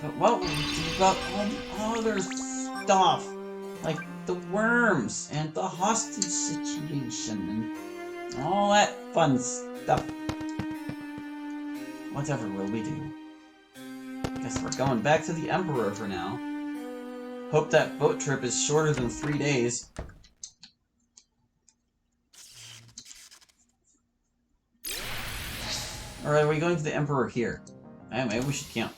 But what will we do about all the other stuff? Like the worms and the hostage situation and all that fun stuff. Whatever will we do? Guess we're going back to the Emperor for now. Hope that boat trip is shorter than 3 days. Or are we going to the Emperor here? Maybe we should camp.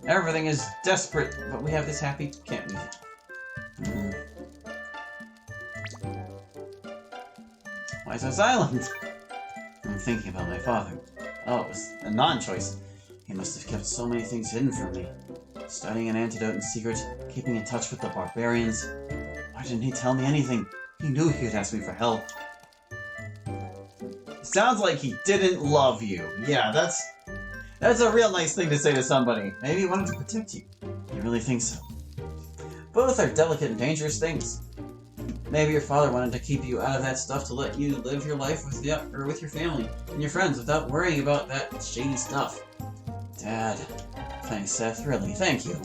Everything is desperate, but we have this happy camp music. Why so silent? I'm thinking about my father. Oh, it was a non-choice. He must have kept so many things hidden from me. Studying an antidote in secret, keeping in touch with the barbarians. Why didn't he tell me anything? He knew he would ask me for help. Sounds like he didn't love you. Yeah, that's a real nice thing to say to somebody. Maybe he wanted to protect you. You really think so? Both are delicate and dangerous things. Maybe your father wanted to keep you out of that stuff to let you live your life with your family and your friends without worrying about that shady stuff. Dad. Thanks, Seth. Really, thank you.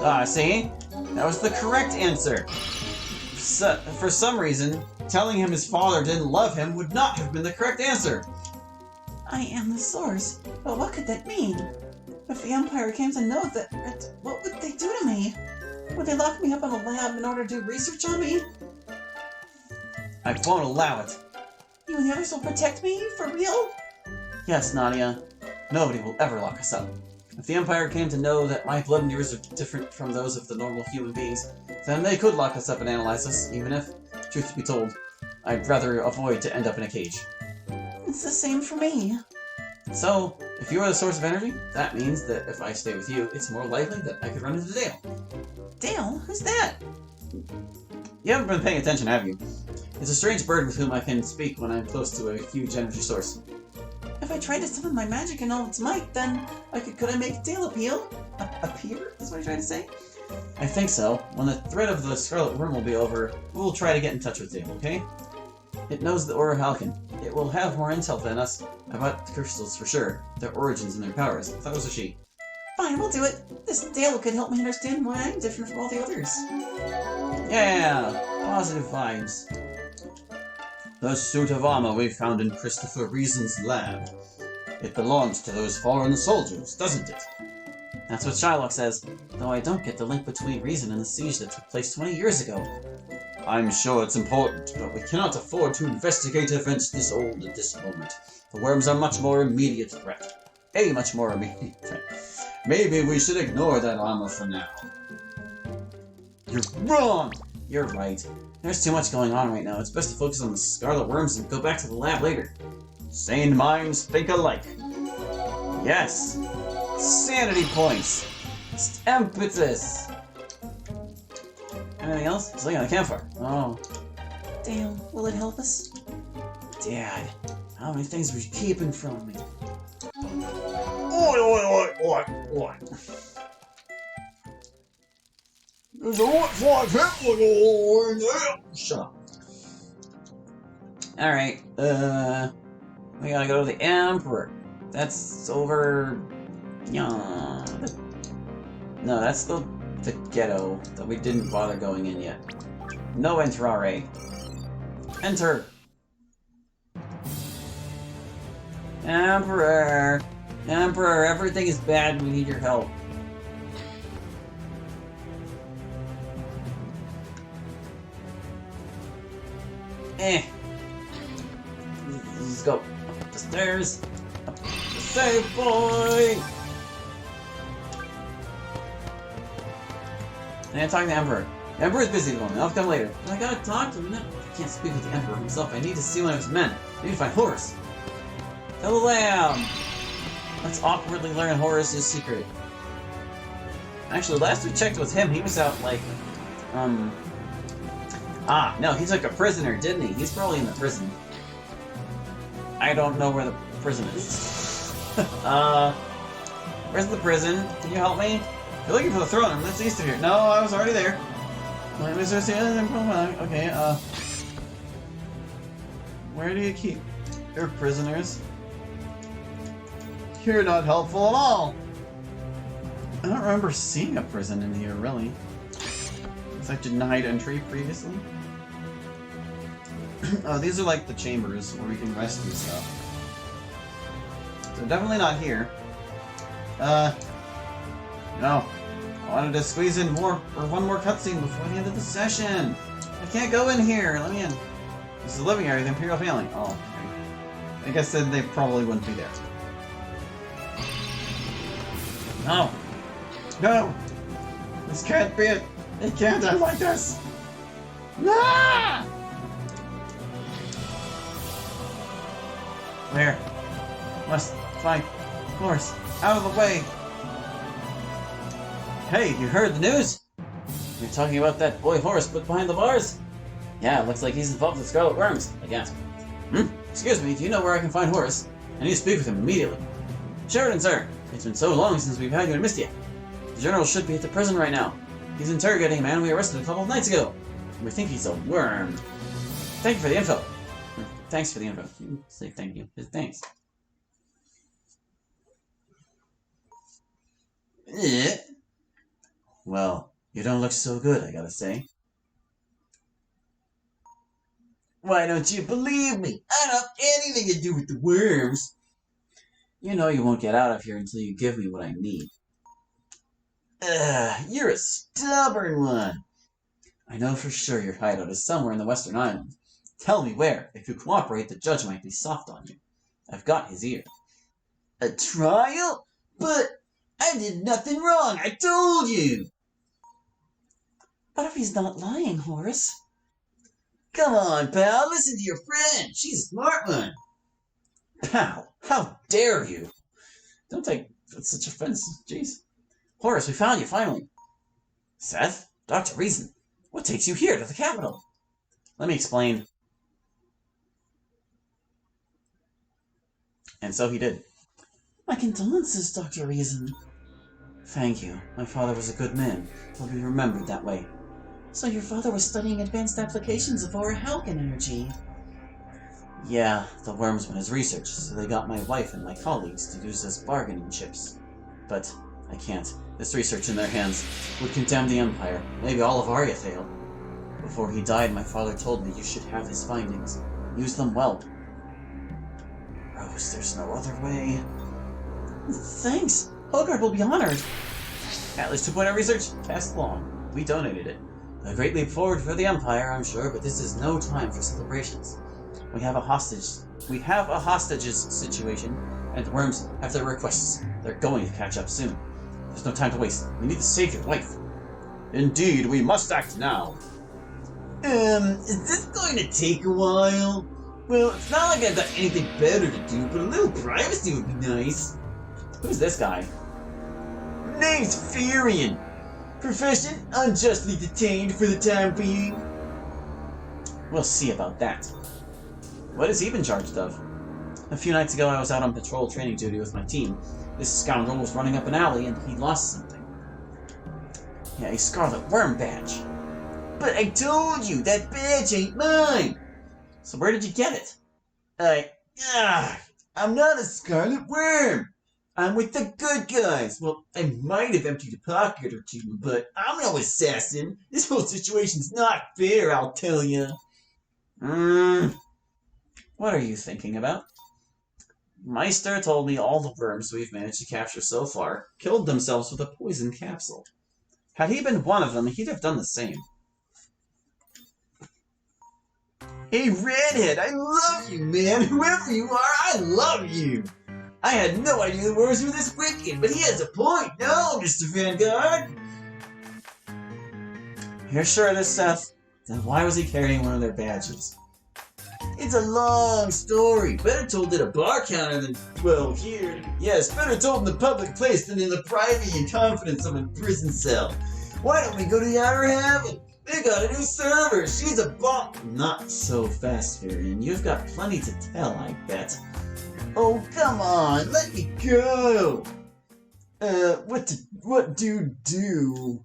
Ah, see? That was the correct answer. For some reason, telling him his father didn't love him would not have been the correct answer. I am the source, but what could that mean? If the Empire came to know that, what would they do to me? Would they lock me up in a lab in order to do research on me? I won't allow it. You and the others will protect me? For real? Yes, Nadia. Nobody will ever lock us up. If the Empire came to know that my blood and yours are different from those of the normal human beings, then they could lock us up and analyze us, even if, truth be told, I'd rather avoid to end up in a cage. It's the same for me. So, if you are the source of energy, that means that if I stay with you, it's more likely that I could run into Dale. Dale? Who's that? You haven't been paying attention, have you? It's a strange bird with whom I can speak when I'm close to a huge energy source. If I tried to summon my magic in all its might, then could I make Dale appear? Appear? Is what you're trying to say? I think so. When the threat of the Scarlet Worm will be over, we'll try to get in touch with Dale, okay? It knows the Aura Halcyon. It will have more intel than us about the crystals for sure, their origins and their powers. I thought it was a she. Fine, we'll do it. This Dale could help me understand why I'm different from all the others. Yeah, positive vibes. The suit of armor we found in Christopher Reason's lab. It belongs to those fallen soldiers, doesn't it? That's what Shylock says, though I don't get the link between Reason and the siege that took place 20 years ago. I'm sure it's important, but we cannot afford to investigate events this old at this moment. The worms are a much more immediate threat. Maybe we should ignore that armor for now. You're wrong! You're right. There's too much going on right now. It's best to focus on the Scarlet Worms and go back to the lab later. Sane minds think alike. Yes! Sanity points! Impetus! Anything else? It's laying on the campfire. Oh. Damn, will it help us? Dad, how many things were you keeping from me? Oi. There's a what 5 hit in there. Shut up. Alright, we gotta go to the Emperor. That's over... Yeah. No, that's the ghetto that we didn't bother going in yet. No entrare. Enter! Emperor! Emperor, everything is bad, we need your help. Let's go up the stairs. Up the safe boy! And I'm talking to the Emperor. The Emperor's busy at the moment. I'll come later. But I gotta talk to him. No, I can't speak with the Emperor himself. I need to see one of his men. I need to find Horus. Tell the lamb! Let's awkwardly learn Horus' secret. Actually, last we checked with him, he was out, like, no, he took a prisoner, didn't he? He's probably in the prison. I don't know where the prison is. Where's the prison? Can you help me? If you're looking for the throne room, that's east of here. No, I was already there. Okay, where do you keep your prisoners? You're not helpful at all. I don't remember seeing a prison in here, really. Was I denied entry previously? Oh, these are like the chambers where we can rest and stuff. So definitely not here. No. I wanted to squeeze in one more cutscene before the end of the session. I can't go in here. Let me in. This is the living area of the Imperial family. Oh, okay. I guess then they probably wouldn't be there. No. No. This can't be it. It can't end like this. No! Where? Must find Horse. Out of the way. Hey, you heard the news? You're talking about that boy Horace put behind the bars? Yeah, looks like he's involved with Scarlet Worms, I guess. Excuse me, do you know where I can find Horace? I need to speak with him immediately. Sheridan, sir. It's been so long since we've had you in Mystia. The General should be at the prison right now. He's interrogating a man we arrested a couple of nights ago. We think he's a worm. Thank you for the info. Thanks for the info. Say thank you. Thanks. Well, you don't look so good, I gotta say. Why don't you believe me? I don't have anything to do with the worms. You know you won't get out of here until you give me what I need. You're a stubborn one. I know for sure your hideout is somewhere in the Western Islands. Tell me where. If you cooperate, the judge might be soft on you. I've got his ear. A trial? But I did nothing wrong, I told you! What if he's not lying, Horace? Come on, pal, listen to your friend. She's a smart one. Pal, how dare you? Don't take such offense. Jeez. Horace, we found you, finally. Seth? Dr. Reason, what takes you here to the capital? Let me explain. And so he did. My condolences, Dr. Reason. Thank you. My father was a good man. He'll be remembered that way. So your father was studying advanced applications of Aura-Halcyon energy? Yeah, the worms were his research, so they got my wife and my colleagues to use as bargaining chips. But I can't. This research in their hands would condemn the Empire, maybe all of Aria-Thale. Before he died, my father told me you should have his findings. Use them well. Rose, there's no other way. Thanks! Hogard will be honored! Atlas 2.0 research? Pass along. We donated it. A great leap forward for the Empire, I'm sure, but this is no time for celebrations. We have a hostages situation, and the worms have their requests. They're going to catch up soon. There's no time to waste. We need to save your wife. Indeed, we must act now. Is this going to take a while? Well, it's not like I've got anything better to do, but a little privacy would be nice. Who's this guy? Name's Furion. Profession, unjustly detained for the time being. We'll see about that. What has he been charged of? A few nights ago I was out on patrol training duty with my team. This scoundrel was running up an alley and he lost something. Yeah, a Scarlet Worm badge. But I told you, that badge ain't mine! So where did you get it? I'm not a Scarlet Worm! I'm with the good guys. Well, I might have emptied a pocket or two, but I'm no assassin. This whole situation's not fair, I'll tell you. What are you thinking about? Meister told me all the worms we've managed to capture so far killed themselves with a poison capsule. Had he been one of them, he'd have done the same. Hey, Redhead, I love you, man. Whoever you are, I love you. I had no idea the worms were this wicked, but he has a point. No, Mr. Vanguard. You're sure of this, Seth? Then why was he carrying one of their badges? It's a long story. Better told at a bar counter than, well, here. Yes, better told in the public place than in the private and confidence of a prison cell. Why don't we go to the Outer Heaven? They got a new server. She's a bomb. Not so fast, Varian. You've got plenty to tell, I bet. Oh, come on. Let me go. What do you do?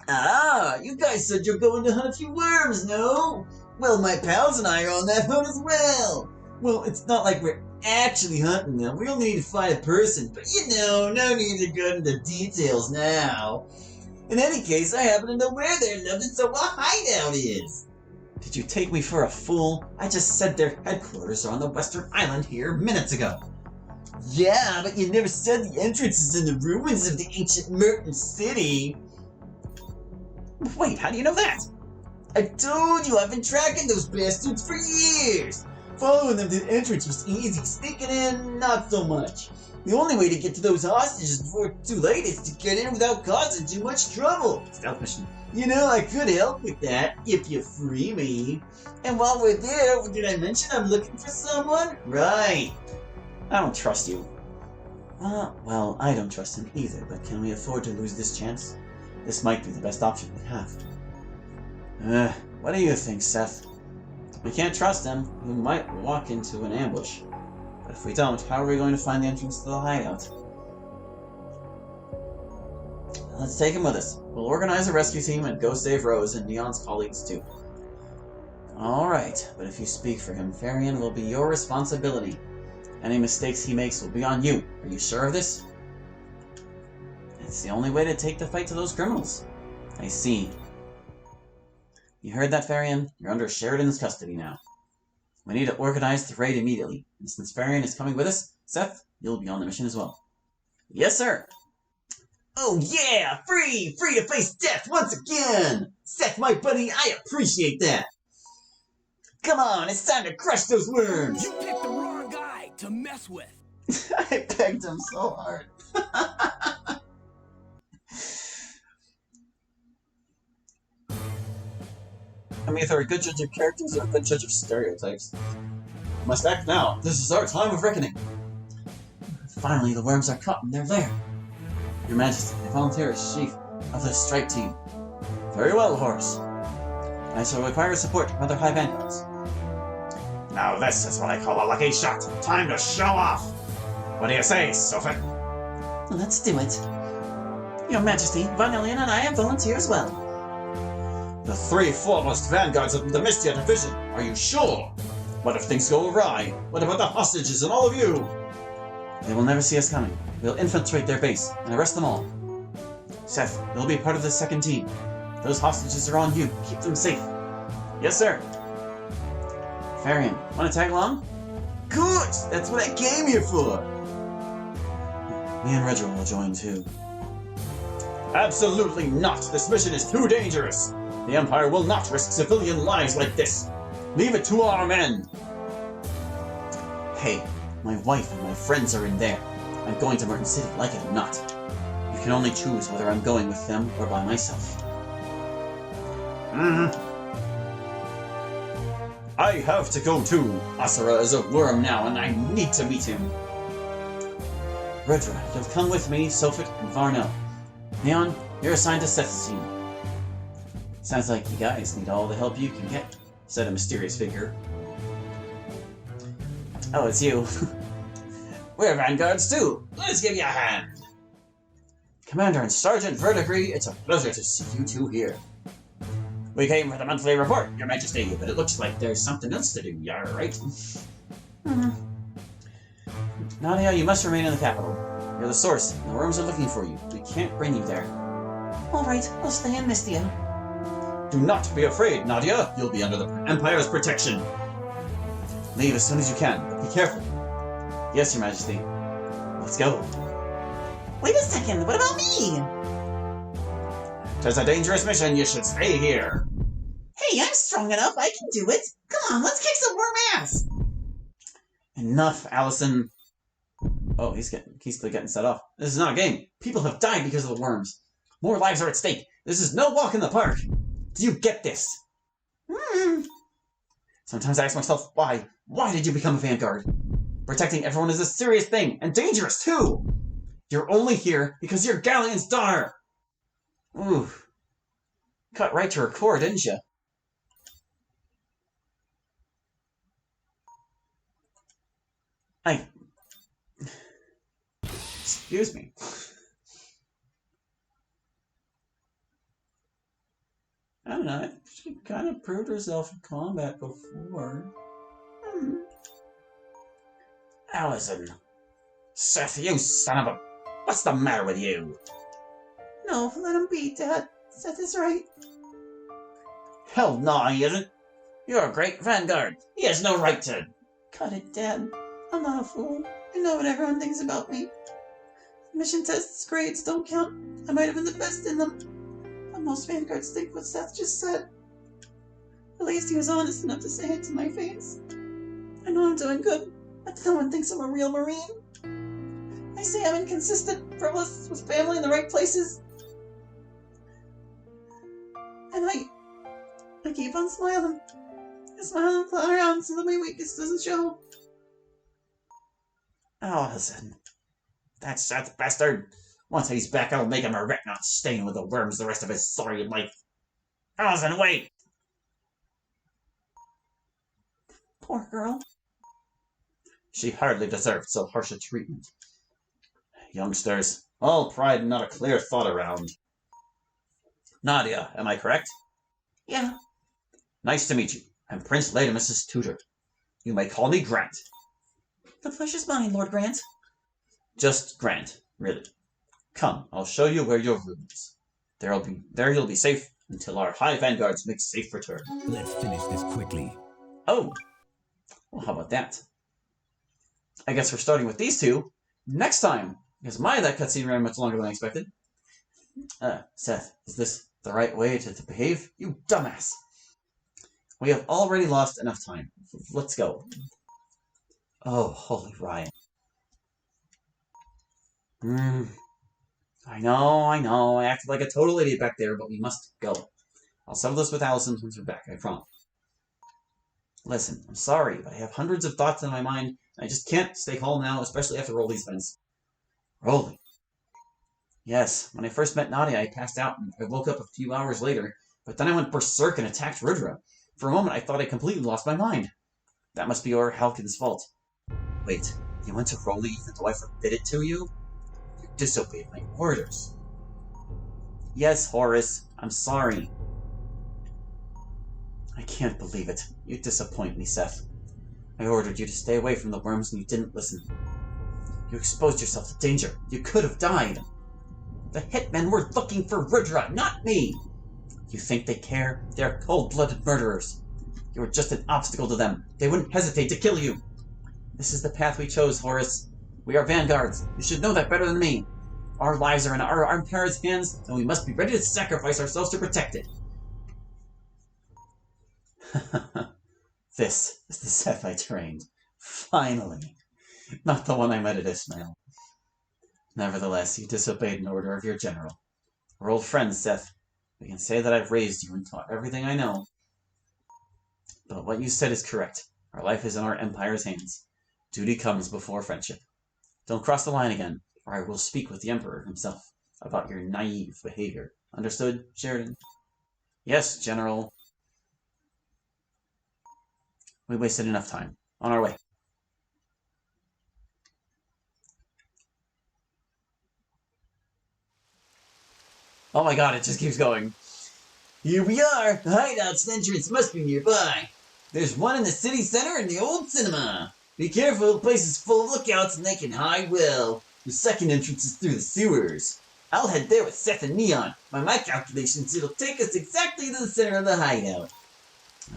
Ah, you guys said you're going to hunt a few worms, no? Well, my pals and I are on that hunt as well. Well, it's not like we're actually hunting them. We only need to find a person, but no need to go into details now. In any case, I happen to know where their loved and so a hideout is. Did you take me for a fool? I just said their headquarters are on the western island here minutes ago. Yeah, but you never said the entrance is in the ruins of the ancient Merton city. Wait, how do you know that? I told you I've been tracking those bastards for years. Following them to the entrance was easy, sneaking in, not so much. The only way to get to those hostages before it's too late is to get in without causing too much trouble. Stealth mission. I could help with that, if you free me. And while we're there, did I mention I'm looking for someone? Right. I don't trust you. Well, I don't trust him either, but can we afford to lose this chance? This might be the best option we have. What do you think, Seth? We can't trust him. We might walk into an ambush. But if we don't, how are we going to find the entrance to the hideout? Let's take him with us. We'll organize a rescue team and go save Rose and Neon's colleagues too. Alright, but if you speak for him, Varian will be your responsibility. Any mistakes he makes will be on you. Are you sure of this? It's the only way to take the fight to those criminals. I see. You heard that, Varian? You're under Sheridan's custody now. We need to organize the raid immediately. And since Varian is coming with us, Seth, you'll be on the mission as well. Yes, sir! Oh yeah! Free! Free to face death once again! Seth, my buddy, I appreciate that! Come on, it's time to crush those worms! You picked the wrong guy to mess with! I pegged him so hard. I'm either a good judge of characters or a good judge of stereotypes. Must act now. This is our time of reckoning. Finally, the worms are caught in their lair. Your Majesty, I volunteer as chief of the strike team. Very well, Horace. I shall require support from other high vanguards. Now this is what I call a lucky shot. Time to show off. What do you say, Sophie? Let's do it. Your Majesty, Von Elian and I volunteer as well. The 3 foremost vanguards of the Mystia division. Are you sure? What if things go awry? What about the hostages and all of you? They will never see us coming. We'll infiltrate their base and arrest them all. Seth, you'll be part of the second team. Those hostages are on you. Keep them safe. Yes, sir. Varian, want to tag along? Good! That's what I came here for! Me and Redra will join too. Absolutely not! This mission is too dangerous! The Empire will not risk civilian lives like this! Leave it to our men! Hey, my wife and my friends are in there. I'm going to Merton City, like it or not. You can only choose whether I'm going with them or by myself. I have to go too. Asura is a worm now, and I need to meet him. Redra, you'll come with me, Sophit, and Varnell. Neon, you're assigned to Seth's team. Sounds like you guys need all the help you can get, said a mysterious figure. Oh, it's you. We're vanguards too. Let's give you a hand. Commander and Sergeant Verdigris, it's a pleasure to see you two here. We came for the monthly report, Your Majesty, but it looks like there's something else to do, yeah, right? Nadia, you must remain in the capital. You're the source, and the worms are looking for you. We can't bring you there. Alright, I'll stay in Mystia. Do not be afraid, Nadia. You'll be under the Empire's protection. Leave as soon as you can, but be careful. Yes, Your Majesty. Let's go. Wait a second, what about me? It's a dangerous mission, you should stay here. Hey, I'm strong enough, I can do it. Come on, let's kick some worm ass. Enough, Allison. Oh, he's still getting set off. This is not a game. People have died because of the worms. More lives are at stake. This is no walk in the park. Do you get this? Sometimes I ask myself, why? Why did you become a vanguard? Protecting everyone is a serious thing, and dangerous too. You're only here because you're Galleon's daughter. Ooh. Cut right to her core, didn't you? Excuse me. I don't know, she kind of proved herself in combat before. Allison. Seth, you son of a... What's the matter with you? No, let him be, Dad. Seth is right. Hell no, he isn't. You're a great vanguard. He has no right to... Cut it, Dad. I'm not a fool. I know what everyone thinks about me. Mission tests grades don't count. I might have been the best in them. But most vanguards think what Seth just said. At least he was honest enough to say it to my face. I know I'm doing good, but no one thinks I'm a real Marine. I say I'm inconsistent, frivolous, with family in the right places. And I keep on smiling. I smile and fly around so that my weakness doesn't show. Allison. That Seth bastard. Once he's back, I'll make him a wreck, not staying with the worms the rest of his sorry life. Allison, wait! Poor girl. She hardly deserved so harsh a treatment. Youngsters, all pride and not a clear thought around. Nadia, am I correct? Yeah. Nice to meet you. I'm Prince Latimus's tutor. You may call me Grant. The pleasure's mine, Lord Grant. Just Grant, really. Come, I'll show you where your room is. There you'll be safe until our high vanguards make safe return. Let's finish this quickly. Oh! Well, how about that? I guess we're starting with these two next time, because that cutscene ran much longer than I expected. Seth, is this the right way to behave? You dumbass! We have already lost enough time. Let's go. Oh, holy Ryan. I know, I acted like a total idiot back there, but we must go. I'll settle this with Allison once we're back, I promise. Listen, I'm sorry, but I have hundreds of thoughts in my mind, and I just can't stay calm now, especially after all these events. Rolly. Yes, when I first met Nadia, I passed out, and I woke up a few hours later, but then I went berserk and attacked Rudra. For a moment, I thought I completely lost my mind. That must be Halkin's fault. Wait, you went to Rolly even though I forbid it to you? You disobeyed my orders. Yes, Horace, I'm sorry. I can't believe it. You disappoint me, Seth. I ordered you to stay away from the worms and you didn't listen. You exposed yourself to danger. You could have died. The hitmen were looking for Rudra, not me! You think they care? They're cold-blooded murderers. You were just an obstacle to them. They wouldn't hesitate to kill you. This is the path we chose, Horace. We are vanguards. You should know that better than me. Our lives are in our Empire's hands, and we must be ready to sacrifice ourselves to protect it. This is the Seth I trained. Finally. Not the one I met at Ismail. Nevertheless, you disobeyed an order of your general. We're old friends, Seth. We can say that I've raised you and taught everything I know. But what you said is correct. Our life is in our Empire's hands. Duty comes before friendship. Don't cross the line again, or I will speak with the Emperor himself about your naive behavior. Understood, Sheridan? Yes, General. We wasted enough time. On our way. Oh my god, it just keeps going. Here we are! The hideout's entrance must be nearby. There's one in the city center and the old cinema. Be careful, the place is full of lookouts and they can hide well. The second entrance is through the sewers. I'll head there with Seth and Neon. By my calculations, it'll take us exactly to the center of the hideout.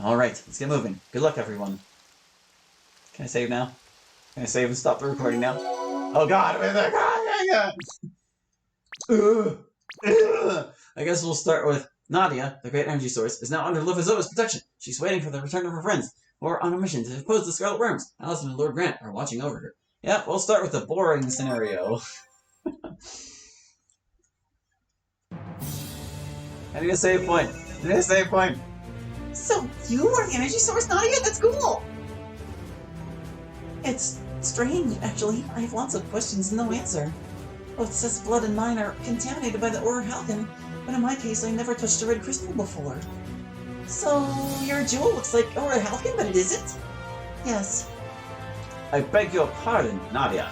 Alright, let's get moving. Good luck, everyone. Can I save now? Can I save and stop the recording now? Oh god, I guess we'll start with Nadia, the great energy source, is now under Lufazoa's protection. She's waiting for the return of her friends, who are on a mission to oppose the Scarlet Worms. Allison and Lord Grant are watching over her. Yeah, we'll start with the boring scenario. I need a save point. So, you are the energy source, Nadia? That's cool! It's strange, actually. I have lots of questions and no answer. Both Seth's blood and mine are contaminated by the Halkin, but in my case, I never touched a red crystal before. So, your jewel looks like Halkin, but it isn't? Yes. I beg your pardon, Nadia.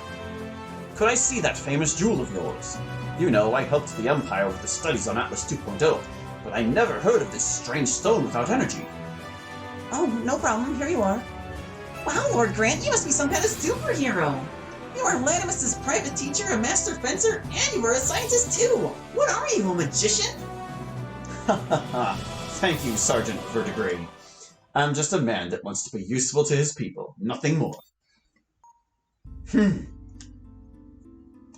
Could I see that famous jewel of yours? You know, I helped the Empire with the studies on Atlas 2.0, but I never heard of this strange stone without energy. Oh, no problem. Here you are. Wow, Lord Grant, you must be some kind of superhero. You are Latimus's private teacher, a master fencer, and you are a scientist too. What are you, a magician? Ha ha ha. Thank you, Sergeant Vertigrade. I'm just a man that wants to be useful to his people, nothing more.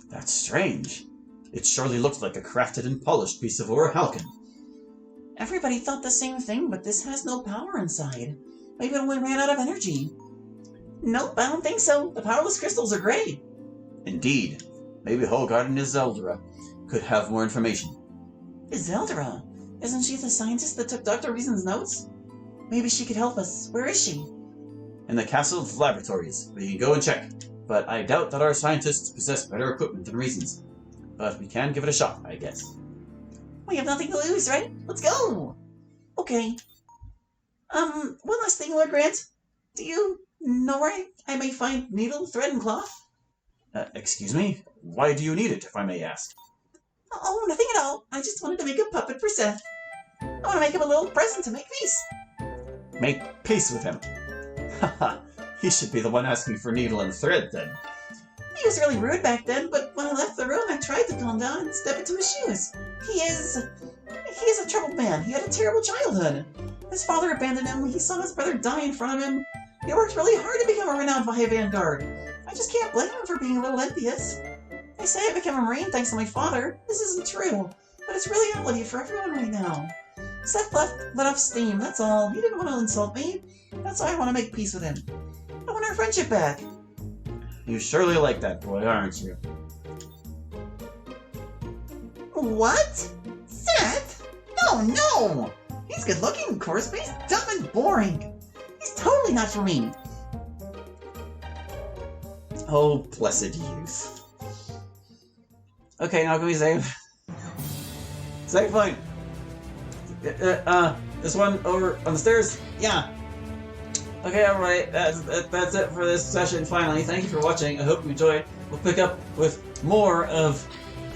That's strange. It surely looks like a crafted and polished piece of orichalcum. Everybody thought the same thing, but this has no power inside. Maybe it only ran out of energy. Nope, I don't think so. The powerless crystals are great. Indeed. Maybe Holgard and Iseldra could have more information. Iseldra? Isn't she the scientist that took Dr. Reason's notes? Maybe she could help us. Where is she? In the castle's laboratories. We can go and check. But I doubt that our scientists possess better equipment than Reason's. But we can give it a shot, I guess. We have nothing to lose, right? Let's go! Okay. One last thing, Lord Grant. Do you know where I may find needle, thread, and cloth? Excuse me? Why do you need it, if I may ask? Oh, nothing at all. I just wanted to make a puppet for Seth. I want to make him a little present to make peace. Make peace with him. Haha, he should be the one asking for needle and thread, then. He was really rude back then, but when I left the room, I tried to calm down and step into his shoes. He is a troubled man. He had a terrible childhood. His father abandoned him. He saw his brother die in front of him. He worked really hard to become a renowned Vaya Vanguard. I just can't blame him for being a little envious. They say I became a Marine thanks to my father. This isn't true, but it's reality for everyone right now. Seth let off steam, that's all. He didn't want to insult me. That's why I want to make peace with him. I want our friendship back. You surely like that boy, aren't you? What? Seth? No! He's good looking, of course, but he's dumb and boring. He's totally not for me. Oh, blessed youth. Okay, now can we save? Save point. This one over on the stairs? Yeah. Okay, alright, that's it for this session finally. Thank you for watching, I hope you enjoyed. We'll pick up with more of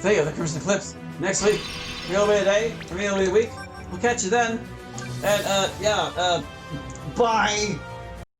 Theia, the Crimson Eclipse next week. Real be a day, real be a week. We'll catch you then. And, bye!